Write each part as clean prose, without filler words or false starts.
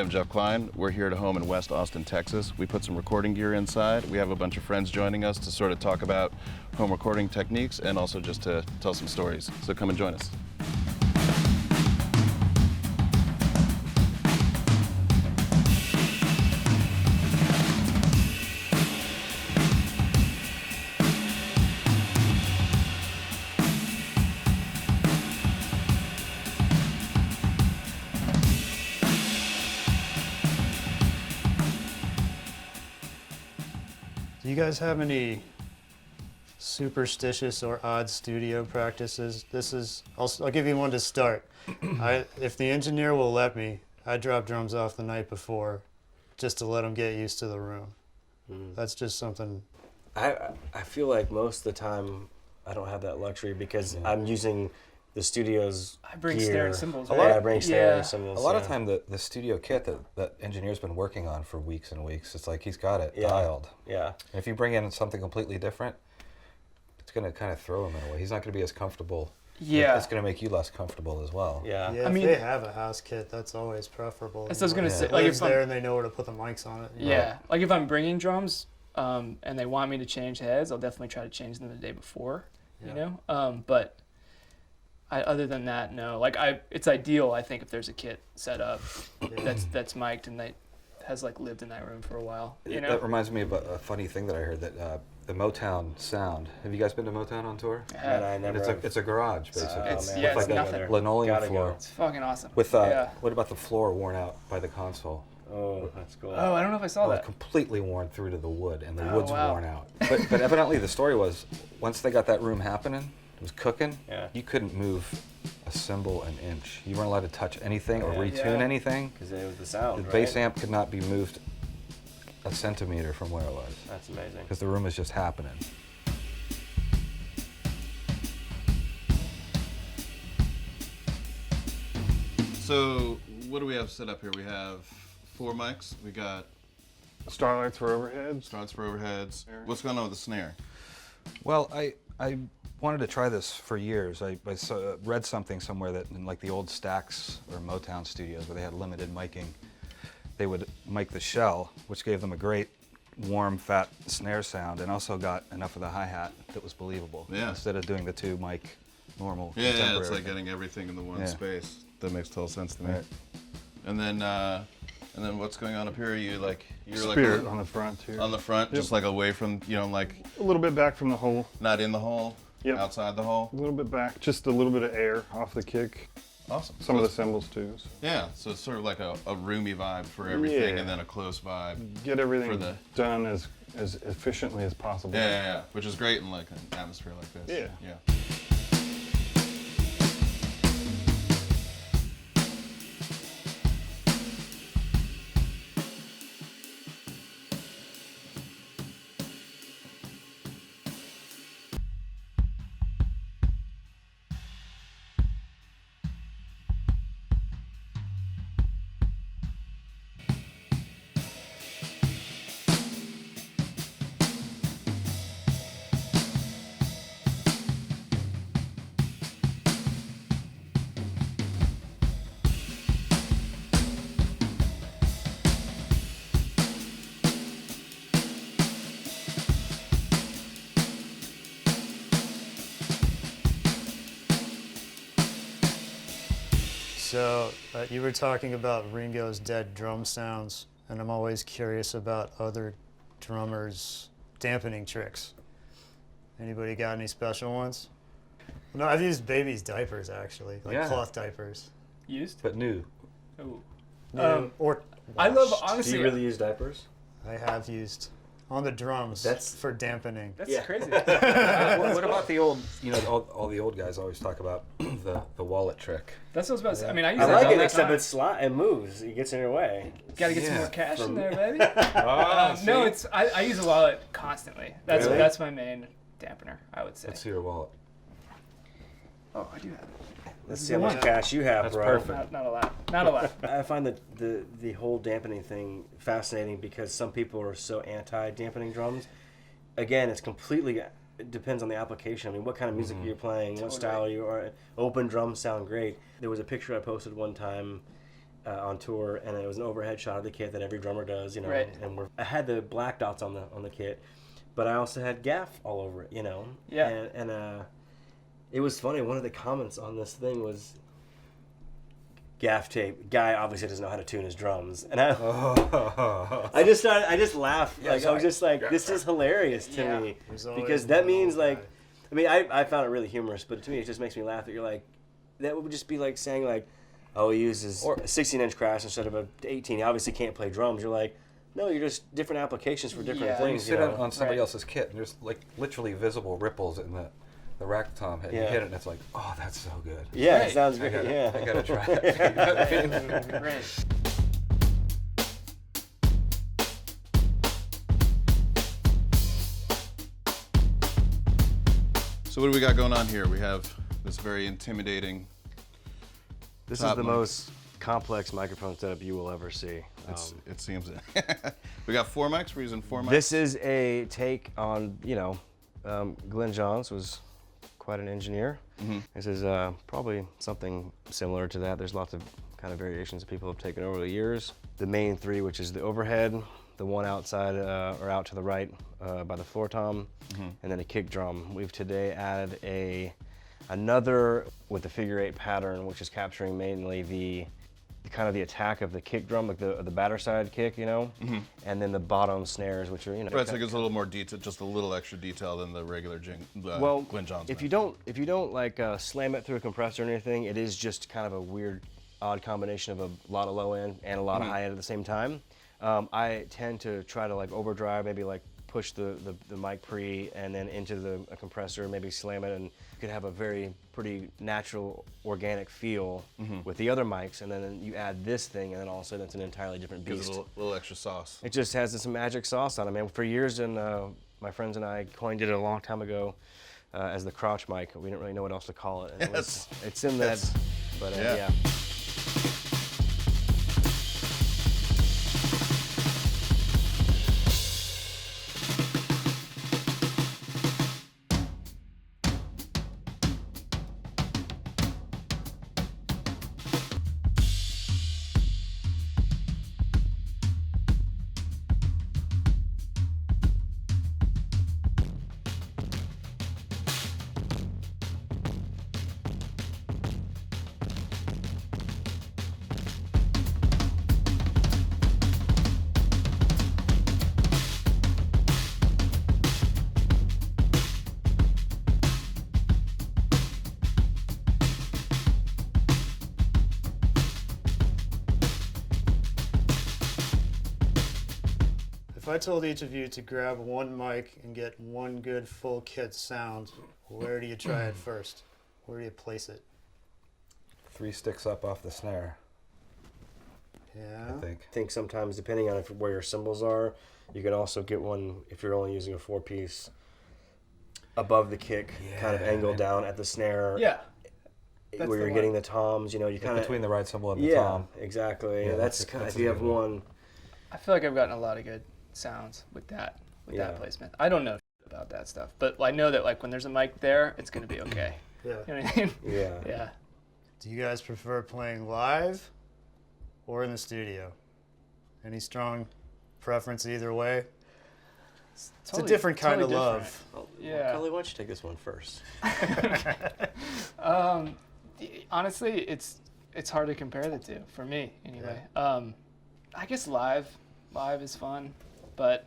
I'm Jeff Klein. We're here at home in West Austin, Texas. We put some recording gear inside. We have a bunch of friends joining us to sort of talk about home recording techniques and also just to tell some stories. So come and join us. Do you guys have any superstitious or odd studio practices? I'll give you one to start. If the engineer will let me, I drop drums off the night before just to let them get used to the room. That's just something. I feel like most of the time I don't have that luxury because I'm using the studio's I bring gear. snare and cymbals, A right? lot I bring snare and cymbals. A lot of time the studio kit that engineer's been working on for weeks and weeks, it's like he's got it dialed. Yeah. And if you bring in something completely different, it's going to kind of throw him in a way. He's not going to be as comfortable. Yeah. It's going to make you less comfortable as well. Yeah. Yeah, I mean, if they have a house kit, that's always preferable. That's what I was gonna say, Like like, if if I'm- there and they know where to put the mics on it. Yeah, like if I'm bringing drums and they want me to change heads, I'll definitely try to change them the day before, you know? But other than that, no. Like it's ideal, I think, if there's a kit set up that's mic'd and that has like lived in that room for a while, you know? That reminds me of a funny thing that I heard, that the Motown sound. Have you guys been to Motown on tour? And I And never it's a garage, basically. It's- man. yeah, with it's like nothing. a linoleum Gotta floor. go. It's fucking awesome. With yeah. what about the floor worn out by the console? Oh, that's cool. Oh, I don't know if I saw that. Completely worn through to the wood, and the Oh, wood's wow. worn out. But evidently the story was, once they got that room happening, it was cooking, you couldn't move a cymbal an inch. You weren't allowed to touch anything or retune anything. Because it was the sound, The bass amp could not be moved a centimeter from where it was. That's amazing. Because the room was just happening. So what do we have set up here? We have 4 mics. We got Starlights for overheads. Starlights for overheads. What's going on with the snare? Well, I wanted to try this for years. I read something somewhere that in like the old Stax or Motown studios where they had limited miking, they would mic the shell, which gave them a great warm, fat snare sound, and also got enough of the hi-hat that was believable. Yeah. Instead of doing the 2 mic normal. Yeah, contemporary it's like thing. getting everything in the one Yeah. space. That makes total sense to me. Right. And then what's going on up here? You're Spirit like on the front here. on the front, just like away from, like A little bit back from the hole. not in the hole, Yep. outside the hole. A little bit back. Just a little bit of air off the kick. Awesome. Some of the cymbals too. So. Yeah, so it's sort of like a roomy vibe for everything, Yeah. and then a close vibe. Get everything For the- done as efficiently as possible. Yeah, which is great in like an atmosphere like this. Yeah. So you were talking about Ringo's dead drum sounds, and I'm always curious about other drummers' dampening tricks. Anybody got any special ones? No, I've used babies' diapers actually, like cloth diapers. Used? But new. Oh. Or I love, washed. honestly, Do you really use diapers? I have used on the drums for dampening. that's crazy. What about the old, all the old guys always talk about the wallet trick. That's what I was about to say. I mean, I use I that like all it, the except time. it moves. It gets in your way. Gotta get some Yeah. more cash in there, baby. See? No, I use a wallet constantly. Really? That's my main dampener, I would say. Let's see your wallet. Oh, I do have it. Let's see how much cash you have, That's bro. perfect. Not a lot. Not a lot. I find the whole dampening thing fascinating because some people are so anti-dampening drums. Again, it depends on the application. I mean, what kind of music you're playing, what style you are. Open drums sound great. There was a picture I posted one time on tour, and it was an overhead shot of the kit that every drummer does, you know. Right. And I had the black dots on the kit, but I also had gaff all over it, you know. Yeah. And it was funny. One of the comments on this thing was, "Gaff tape. Guy obviously doesn't know how to tune his drums." And I just laughed. Yeah, like I was just like, this is hilarious to Yeah. me, There's always because that one means old like, guy. I mean, I found it really humorous, but to me it just makes me laugh that you're like, that would just be like saying like, oh, he uses a 16-inch crash instead of a 18. He obviously can't play drums. You're like, no, you're just different applications for different Yeah. When you things. sit know? on somebody Right. else's kit, and there's like literally visible ripples in the rack tom head. You Yeah. hit it, and it's like, oh, that's so good. Yeah, Right. it sounds I great. gotta, Yeah, I gotta try it. Right. So what do we got going on here? We have this very intimidating. This Top is the mic. most complex microphone setup you will ever see. It seems. We got 4 mics. We're using 4 mics. This is a take on, Glenn Johns was quite an engineer. This is probably something similar to that. There's lots of kind of variations that people have taken over the years. The main 3, which is the overhead, the one outside or out to the right by the floor tom, and then a kick drum. We've today added another with the figure 8 pattern, which is capturing mainly the kind of the attack of the kick drum, like the batter side kick, and then the bottom snares, which are Right, so it gives a little more detail, just a little extra detail than the regular well, Glenn Johns. if you don't like slam it through a compressor or anything, it is just kind of a weird, odd combination of a lot of low end and a lot of high end at the same time. I tend to try to like overdrive, maybe like push the mic pre and then into a compressor, maybe slam it, and you could have a very pretty natural, organic feel with the other mics, and then you add this thing, and then all of a sudden it's an entirely different gives beast. it a little extra sauce. It just has this magic sauce on it, man. For years, and my friends and I coined it a long time ago as the crotch mic. We didn't really know what else to call it. And it's in that, but yeah. yeah. If I told each of you to grab one mic and get one good full kit sound, where do you try it first? Where do you place it? 3 sticks up off the snare, Yeah. I think. I think sometimes, depending on where your cymbals are, you can also get one, if you're only using a 4-piece, above the kick, kind of Yeah, angled and- down at the snare, Yeah. That's where the you're one. getting the toms. You Like kind of between the right cymbal and the yeah, tom. exactly. Yeah, that's that's kind of, a if you have good one. one. I feel like I've gotten a lot of good sounds with that Yeah. placement. I don't know about that stuff, but I know that like when there's a mic there, it's gonna be okay. Yeah. You know what I mean? Yeah. Yeah. Do you guys prefer playing live or in the studio? Any strong preference either way? It's a different kind of love. Well, Yeah. Cully, why don't you take this one first? Honestly, it's hard to compare the two for me anyway. I guess live is fun, but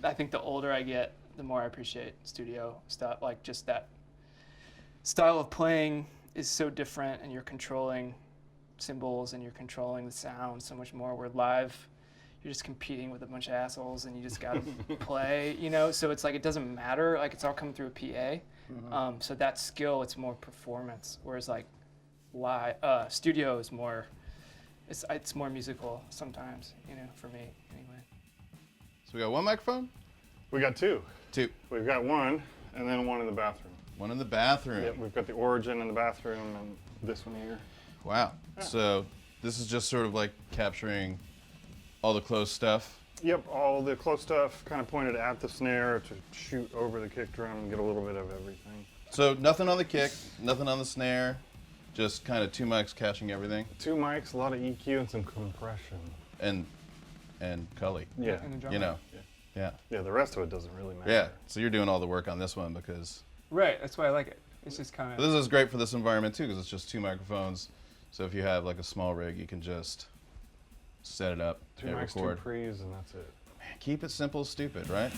I think the older I get, the more I appreciate studio stuff. Like just that style of playing is so different, and you're controlling cymbals and you're controlling the sound so much more. Where live, you're just competing with a bunch of assholes and you just gotta play, So it's like it doesn't matter. Like it's all coming through a PA. So that skill, it's more performance. Whereas like live, studio is more. It's more musical sometimes, for me anyway. So we got 1 microphone? We got 2. 2. We've got 1, and then 1 in the bathroom. 1 in the bathroom. Yep, we've got the origin in the bathroom, and this one here. Wow. So this is just sort of like capturing all the close stuff. Yep, all the close stuff kind of pointed at the snare to shoot over the kick drum and get a little bit of everything. So nothing on the kick, nothing on the snare. Just kind of 2 mics catching everything, 2 mics, a lot of EQ, and some compression. and Cully. Yeah. And the drummer. You know. Yeah. Yeah, the rest of it doesn't really matter. Yeah. So you're doing all the work on this one because Right. That's why I like it. It's just kind this of. is great for this environment too, because it's just 2 microphones. So if you have like a small rig, you can just set it up 2 and mics, record. 2 pre's, and that's it. Man, keep it simple, stupid, right?